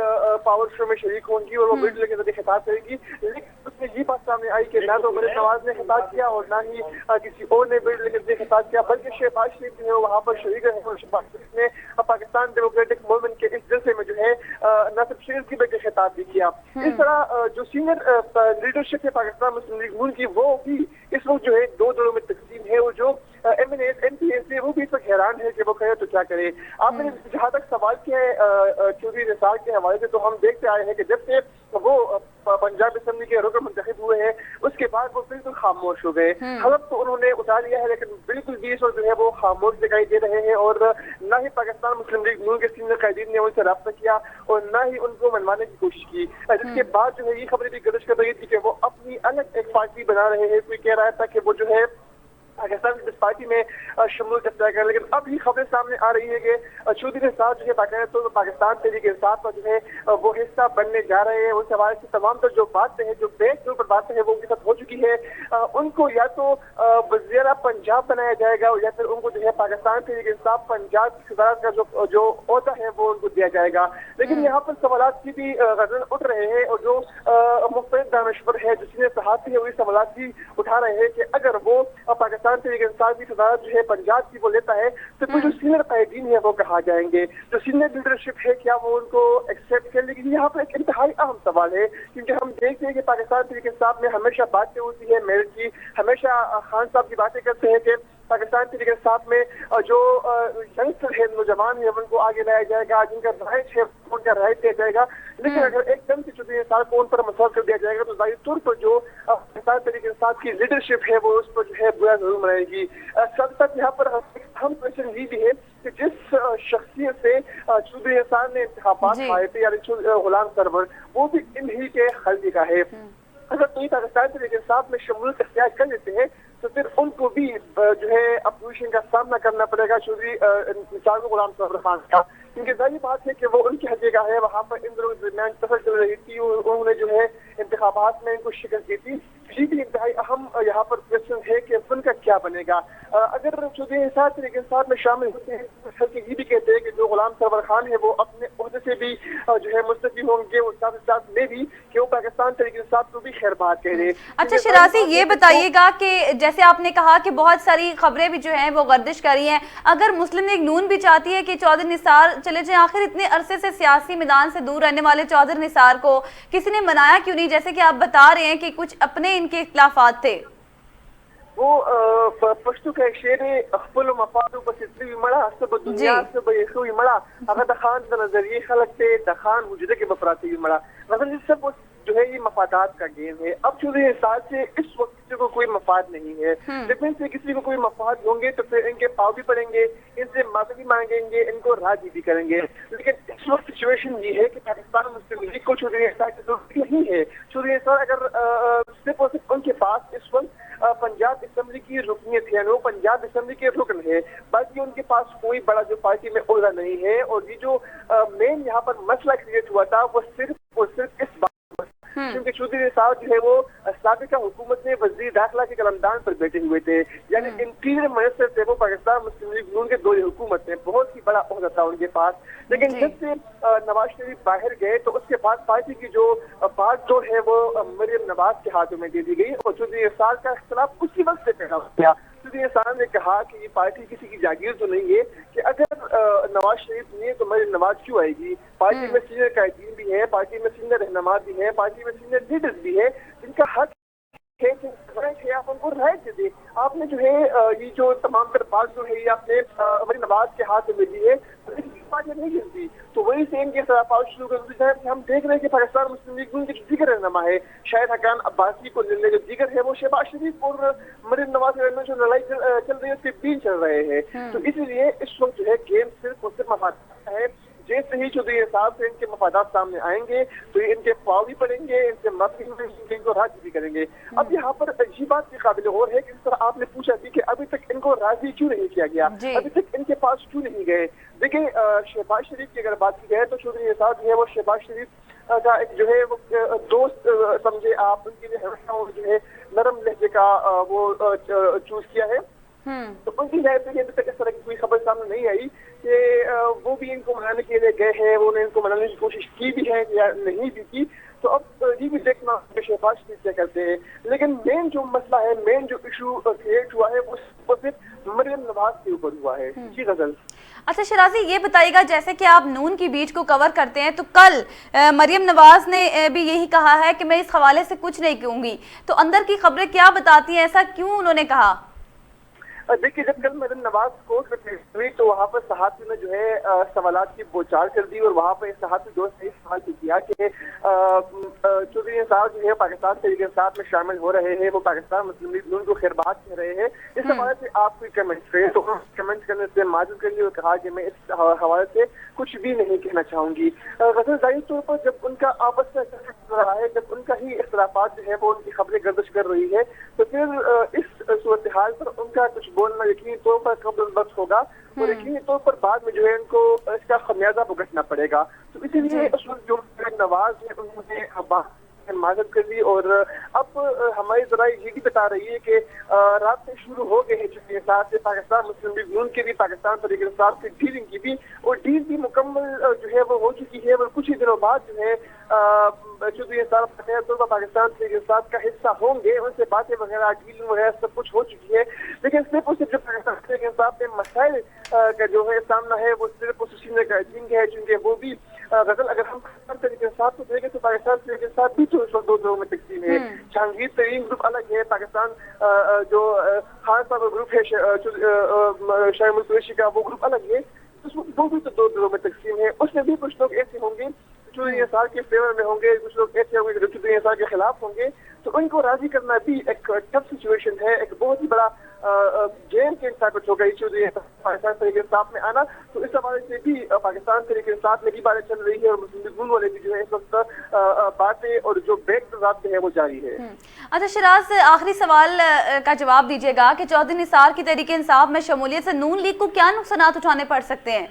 पावर शो में शरीक होंगी और वो वीडियो के जरिए खिताब करेगी। लेकिन उसमें ये बात सामने आई कि ना तो मरियम नवाज ने खिताब किया और ना ही किसी और ने वीडियो के जरिए खिताब किया, बल्कि शहबाज शरीफ जो है वहाँ पर शरीक रहे और शहबाज शरीफ ने पाकिस्तान डेमोक्रेटिक मूवमेंट के इस जलसे में जो है न सिर्फ शरीक की बल्कि खिताब भी किया। इस तरह जो सीनियर लीडरशिप है पाकिस्तान मुस्लिम लीग नून की, वो भी इस वक्त जो है 2 दलों में तकसीम है वो जो MNA से वो भी इस वक्त हैरान है कि वो करे तो क्या करे। आपने जहाँ तक सवाल किया है चौधरी निसार के हवाले से, तो हम देखते आए हैं कि जब से वो पंजाब असेंबली के रुकन मुंतखब हुए हैं उसके बाद वो बिल्कुल खामोश हो गए। हलफ तो उन्होंने उतार लिया है लेकिन बिल्कुल भी इस वक्त जो है वो खामोश दिखाई दे रहे हैं, और ना ही पाकिस्तान मुस्लिम लीग नून के सीनियर कायदीन ने उनसे रब्ता किया और ना ही उनको मनवाने की कोशिश की। जिसके बाद जो है ये खबरें भी गर्दिश कर रही थी कि वो अपनी अलग एक पार्टी बना रहे हैं। कोई कह रहा था कि वो जो है पाकिस्तान की पार्टी में शमूलियत अख्तियार करें, लेकिन अब ये खबरें सामने आ रही है कि चौधरी निसार जो है बाकायदा तो पाकिस्तान तहरीक इंसाफ का जो है वो हिस्सा बनने जा रहे हैं। उस हवाले से तमाम तर जो बातें हैं, जो बेस के ऊपर बातें हैं वो उनके साथ हो चुकी है। उनको या तो वज़ीर पंजाब बनाया जाएगा या फिर उनको जो है पाकिस्तान तहरीक इंसाफ पंजाब की सदारत का जो ओहदा है वो उनको दिया जाएगा। लेकिन यहाँ पर सवालात की भी गर्दन उठ रहे हैं, और जो मुख्तलिफ दानश्वर है, जो सीनियर सहाफ़ी है, वही सवालात भी उठा रहे हैं कि अगर वो पाकिस्तान तहरीक इंसाफ की सदारत जो है पंजाब की वो लेता है तो फिर जो सीनियर कायदीन है वो कहाँ जाएंगे, जो सीनियर लीडरशिप है क्या वो उनको एक्सेप्ट कर लेगी। यहाँ पर एक इंतहाई अहम सवाल है, क्योंकि हम देखते हैं कि पाकिस्तान तहरीक इंसाफ में हमेशा बातें होती है मेरिट की, हमेशा खान साहब की बातें करते हैं कि पाकिस्तान तहरीक इंसाफ में जो यंगस्टर है, नौजवान है, उनको आगे लाया जाएगा, जिनका राइट है उनका राइट दिया जाएगा। लेकिन अगर एकदम से चौधरी निसार को उन पर मसला कर दिया जाएगा तो जाहिर तौर पर जो पाकिस्तान तहरीक इंसाफ की लीडरशिप है वो उस पर जो है बुरा जरूर मनाएगी। साथ साथ यहाँ पर हम क्वेश्चन ये भी है कि जिस शख्सियत से चौधरी निसार ने इंतखाबात खाए थे, यानी गुलाम सरवर, वो भी इन्हीं के खल्दी का है। अगर कोई पाकिस्तान तहरीक इंसाफ में शमूलियत अख्तियार कर लेते हैं तो फिर उनको भी जो है अपोजिशन का सामना करना पड़ेगा चौधरी निसार को गुलाम सरवर खान का, क्योंकि जाहिर बात है कि वो उनकी हकीका है। वहाँ पर इन दोनों के दरमियान तफर चल रही थी, उन्होंने जो है इंतखाबात में इनको शिकस्त दी थी। ये भी इंतहाई अहम यहाँ पर क्वेश्चन है कि उनका क्या बनेगा। अगर चौधरी निसार तहरीक इंसाफ में शामिल होते हैं तो ये भी कहते हैं कि जो गुलाम सरवर खान है वो अपने ओहदे से भी जो है मुस्तफी होंगे, और साथ साथ में भी कि वो पाकिस्तान तहरीक इंसाफ को भी खैर बात कह रहे हैं। अच्छा शिराजी, ये बताइएगा कि जैसे आपने कहा कि बहुत सारी खबरें भी जो हैं वो गर्दिश कर रही हैं, अगर मुस्लिम लीग नून भी चाहती है कि चौधरी निसार चले जाएं, आखिर इतने अरसे से सियासी मैदान से दूर रहने वाले चौधरी निसार को किसी ने मनाया क्यों नहीं? जैसे कि आप बता रहे हैं कि कुछ अपने इनके इख्तिलाफात थे। वो पश्तो का एक शेर है, अखफुल मफादू बस इतनी मड़ा सब दुनिया सब यशो मड़ा अगर दखान का नजरिए खलक थे दखान हुजरे के बफराती मड़ा, मतलब सब जो है ये मफादात का गेम है। अब चौधरी निसार से इस वक्त किसी को कोई मफाद नहीं है, लेकिन से किसी को कोई मफाद होंगे तो फिर इनके पाव भी पड़ेंगे, इनसे माफी मांगेंगे, इनको राजी भी करेंगे। लेकिन इस वक्त सिचुएशन ये है कि पाकिस्तान मुस्लिम लीग को चौधरी निसार की जरूरत नहीं है। चौधरी निसार अगर सिर्फ और सिर्फ उनके पास इस वक्त पंजाब असेंबली की रुकनीत है, वो पंजाब असेंबली के रुकन है, बाकी उनके पास कोई बड़ा जो पार्टी में ओहदा नहीं है। और ये जो मेन यहाँ पर मसला क्रिएट हुआ था वो सिर्फ और सिर्फ इस बात, क्योंकि चौधरी निसार जो है वो साबिका हुकूमत में वज़ीर दाखिला के कलमदान पर बैठे हुए थे, यानी इंटीरियर मिनिस्टर थे वो पाकिस्तान मुस्लिम लीग नून के दौरे हुकूमत में, बहुत ही बड़ा ओहदा था उनके पास। लेकिन जब से नवाज शरीफ बाहर गए तो उसके बाद पार्टी की जो बागडोर है वो मरियम नवाज के हाथों में दे दी गई, और चौधरी निसार का इख्तिलाफ उसी वक्त से पैदा हो गया। चौधरी निसार ने कहा कि ये पार्टी किसी की जागीर तो नहीं है कि अगर नवाज शरीफ नहीं है तो मरियम नवाज क्यों आएगी। पार्टी में सीनियर कायदीन भी है, पार्टी में सीनियर रहनुमा भी है, पार्टी में सीनियर लीडर्स भी है, जिनका हक है आप उनको राइट दे दे। आपने जो है ये जो तमाम तर बात जो है ये आपने मरियम नवाज के हाथ में दी है, नहीं गिरती तो वही से इनके सराफात शुरू कर दी है। हम देख रहे हैं कि पाकिस्तान मुस्लिम लीग के दीगर रहनुमा है शाहिद हकान अब्बासी को लेने जो दीगर है वो शहबाज शरीफ और मरियम नवाज में जो लड़ाई चल रही है उसके बीच चल रहे हैं। तो इसलिए इस वक्त जो है गेम सिर्फ और सिर्फ मफाद है। जैसे ही चौधरी निसार से इनके मफादात सामने आएंगे तो ये इनके पाव भी पड़ेंगे, इनसे माफी मांगेंगे, इनको राजी भी करेंगे। अब यहाँ पर ये बात की काबिल गौर है कि जिस तरह आपने पूछा थी कि अभी तक इनको राजी क्यों नहीं किया गया, अभी तक इनके पास क्यों नहीं गए। देखिए शहबाज शरीफ की अगर बात की जाए तो चौधरी निसार जो है वो शहबाज शरीफ का एक जो है वो दोस्त समझे आप, उनके लिए हमेशा जो है नरम लहजे का वो चूज किया है। तो उनकी जाए तो अभी तक इस तरह की कोई खबर सामने नहीं आई कि वो भी इनको मनाने के लिए गए हैं, उन्होंने इनको मनाने की कोशिश की भी है या नहीं भी की। तो अब ये भी देखना शहबाज शरीफ क्या करते हैं। लेकिन मेन जो मसला है, मेन जो इशू क्रिएट हुआ है वो सिर्फ मरियम नवाज के ऊपर हुआ है। जी गजल। अच्छा शिराजी, ये बताइएगा जैसे कि आप नून की बीच को कवर करते हैं तो कल मरियम नवाज ने भी यही कहा है कि मैं इस हवाले से कुछ नहीं कहूंगी, तो अंदर की खबरें क्या बताती हैं, ऐसा क्यों उन्होंने कहा? देखिए, जब कल मदन नवाज कोर्ट में पेश हुई तो वहाँ पर सहाफ़ी ने जो है सवालात की बौछार कर दी और वहाँ पर सहाफ़ी दोस्त ने सवाल किया कि चौधरी निसार जो है पाकिस्तान तहरीक इंसाफ में शामिल हो रहे हैं, वो पाकिस्तान मुस्लिम लीग नून को खैरबाद कह रहे हैं। इस हवाले से आप कोई कमेंट करें, तो कमेंट करने से माजूर कर लिया और कहा कि मैं इस हवाले से कुछ भी नहीं कहना चाहूंगी। गज़ल जाहिर तौर पर जब उनका आपस में रहा है, जब उनका ही इख्तलाफात जो है वो उनकी खबरें गर्दिश कर रही है, तो फिर इस सूरत हाल पर उनका कुछ बोलना यकीनी तौर पर कब्ल वक्त होगा और यकीनी तौर पर बाद में जो है उनको इसका खमियाजा भुगतना पड़ेगा। तो इसीलिए उस वक्त जो नवाज है उन्होंने माजत कर दी और अब हमारी जरा ये भी बता रही है कि रात से शुरू हो गए हैं जिसके साथ पाकिस्तान मुस्लिम लीग नून की भी, पाकिस्तान तहरीक इंसाफ की डीलिंग की भी, और डील भी मुकम्मल जो है वो हो चुकी है। और कुछ ही दिनों बाद जो है चौधरी निसार पाकिस्तान तहरीक इंसाफ का हिस्सा होंगे, उनसे बातें वगैरह डीलिंग वगैरह सब कुछ हो चुकी है। लेकिन सिर्फ और सिर्फ जो पाकिस्तान तहरीक इंसाफ में मसाइल का जो है सामना है वो सिर्फ उस सीने का जिंग है, चूंकि वो भी गजल अगर हम पाकिस्तान तहरीक इंसाफ को देखें तो पाकिस्तान तहरीक इंसाफ भी तो दो दो में तकसीम है। जहांगीर तरीन ग्रुप अलग है, पाकिस्तान जो खान साहब ग्रुप है शाह मुल्क कुरैशी का, वो ग्रुप अलग है, वो भी तो दो दो में तकसीम है। उसमें भी कुछ लोग ऐसे होंगे चौधरी निसार के फेवर में होंगे, कुछ लोग ऐसे होंगे जो चौधरी निसार के खिलाफ होंगे। तो उनको राजी करना भी एक टफ सिचुएशन है, एक बहुत ही बड़ा गेम के इंसान कुछ होगा चौधरी पाकिस्तान तहरीक इंसाफ में आना। तो इस हवाले से भी पाकिस्तान तहरीक इंसाफ में भी बातें चल रही है और मुस्लिम लीग नून वाले भी जो है इस वक्त बातें और जो बैक है वो जारी है। अच्छा शराज, आखिरी सवाल का जवाब दीजिएगा कि चौधरी निसार की तहरीक इंसाफ में शमूलियत से नून लीग को क्या नुकसान उठाने पड़ सकते हैं?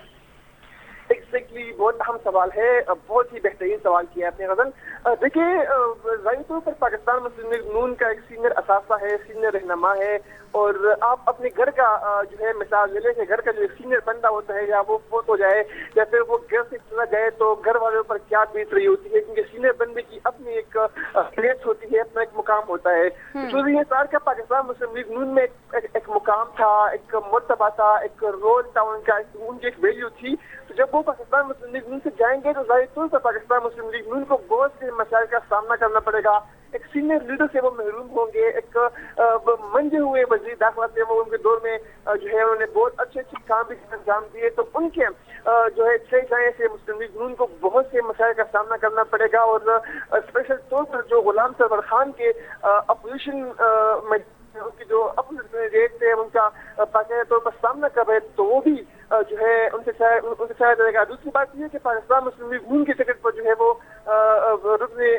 एग्जैक्टली, बहुत अहम सवाल है, बहुत ही बेहतरीन सवाल किया आपने गजल। देखिए, जाहिर तौर पर पाकिस्तान मुस्लिम लीग नून का एक सीनियर असासा है, सीनियर रहनुमा है, और आप अपने घर का जो है मिसाल ले लें कि घर का जो सीनियर बंदा होता है या वो फोत हो जाए या फिर वो घर से चला जाए तो घर वालों पर क्या बीत रही होती है, क्योंकि सीनियर बंदे की अपनी एक प्लेस होती है, अपना एक मुकाम होता है। चौधरी निसार का पाकिस्तान मुस्लिम लीग नून में एक मुकाम था, एक मर्तबा था, एक रोल था उनका, उनकी एक वैल्यू थी। तो जब वो पाकिस्तान मुस्लिम लीग नून से जाएंगे तो जाहिर तौर पर पाकिस्तान मुस्लिम लीग नून को बहुत से मसाइल का सामना करना पड़ेगा। एक सीनियर लीडर से वो महरूम होंगे, एक मंजे हुए वजीर दाखिला से वो उनके दौर में जो है उन्होंने बहुत अच्छे अच्छे काम भी अंजाम दिए। तो उनके जो है छह जाए से मुस्लिम लीग नून को बहुत से मसाइल का सामना करना पड़ेगा। और स्पेशल तौर पर जो गुलाम सरवर खान के अपोजिशन में उनकी जो अपोजिशन रेट थे उनका बाकायदा तौर पर सामना कर रहे, तो वो भी जो है उनसे चाहा जाएगा। दूसरी बात यह कि पाकिस्तान मुस्लिम लीग नून के टिकट पर जो है वो रुकने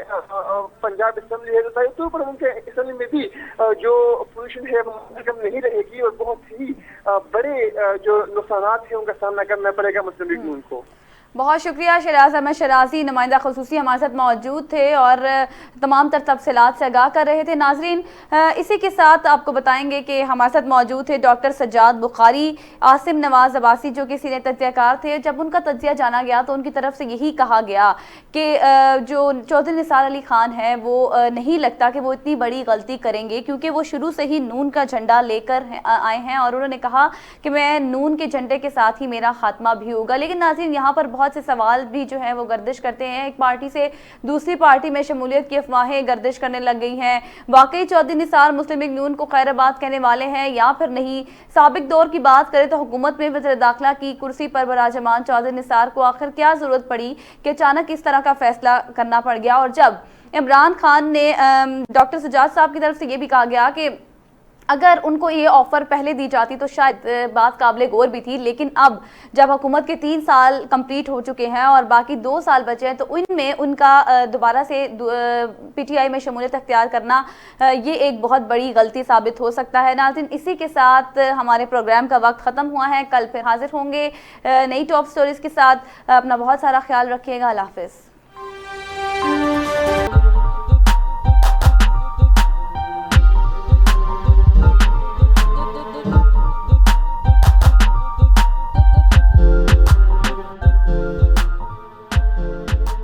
पंजाब असेंबली है, तो तौर पर उनके असेंबली में भी जो पोजीशन है वो कम नहीं रहेगी और बहुत ही बड़े जो नुकसान हैं उनका सामना करना पड़ेगा मुस्लिम लीग नून को। बहुत शुक्रिया शराज अहमद शराजी, नुमाइंदा खुसूसी हमारे साथ मौजूद थे और तमाम तर तफसीलात से आगाह कर रहे थे। नाजरीन, इसी के साथ आपको बताएंगे कि हमारे साथ मौजूद थे डॉक्टर सज्जाद बुखारी, आसिम नवाज अब्बासी जो कि सीनियर तज्जियाकार थे। जब उनका तज्जिया जाना गया तो उनकी तरफ से यही कहा गया कि जो चौधरी निसार अली खान है वो नहीं लगता कि वो इतनी बड़ी गलती करेंगे, क्योंकि वो शुरू से ही नून का झंडा लेकर आए हैं और उन्होंने कहा कि मैं नून के झंडे के साथ ही मेरा खात्मा भी होगा। लेकिन नाज़रीन, यहाँ पर बहुत से सवाल भी जो है वो गर्दिश करते हैं। एक पार्टी से दूसरी पार्टी में शमूलियत की अफवाहें गर्दिश करने लग गई हैं। वाकई चौधरी निसार मुस्लिम लीग नून को खैराबाद कहने वाले हैं या फिर नहीं? साबिक दौर की बात करें तो हुकूमत में वज़ीर दाखिला की कुर्सी पर बराजमान चौधरी निसार को आखिर क्या जरूरत पड़ी कि अचानक इस तरह का फैसला करना पड़ गया? और जब इमरान खान ने डॉक्टर सज्जाद साहब की तरफ से ये भी कहा गया कि अगर उनको ये ऑफर पहले दी जाती तो शायद बात काबिले गौर भी थी, लेकिन अब जब हुकूमत के 3 साल कंप्लीट हो चुके हैं और बाकी 2 साल बचे हैं तो इनमें उनका दोबारा से पीटीआई में शमूलियत अख्तियार करना ये एक बहुत बड़ी गलती साबित हो सकता है। नाज़रीन, इसी के साथ हमारे प्रोग्राम का वक्त ख़त्म हुआ है। कल फिर हाजिर होंगे नई टॉप स्टोरीज़ के साथ। अपना बहुत सारा ख्याल रखिएगा। अल्लाह हाफ़िज़।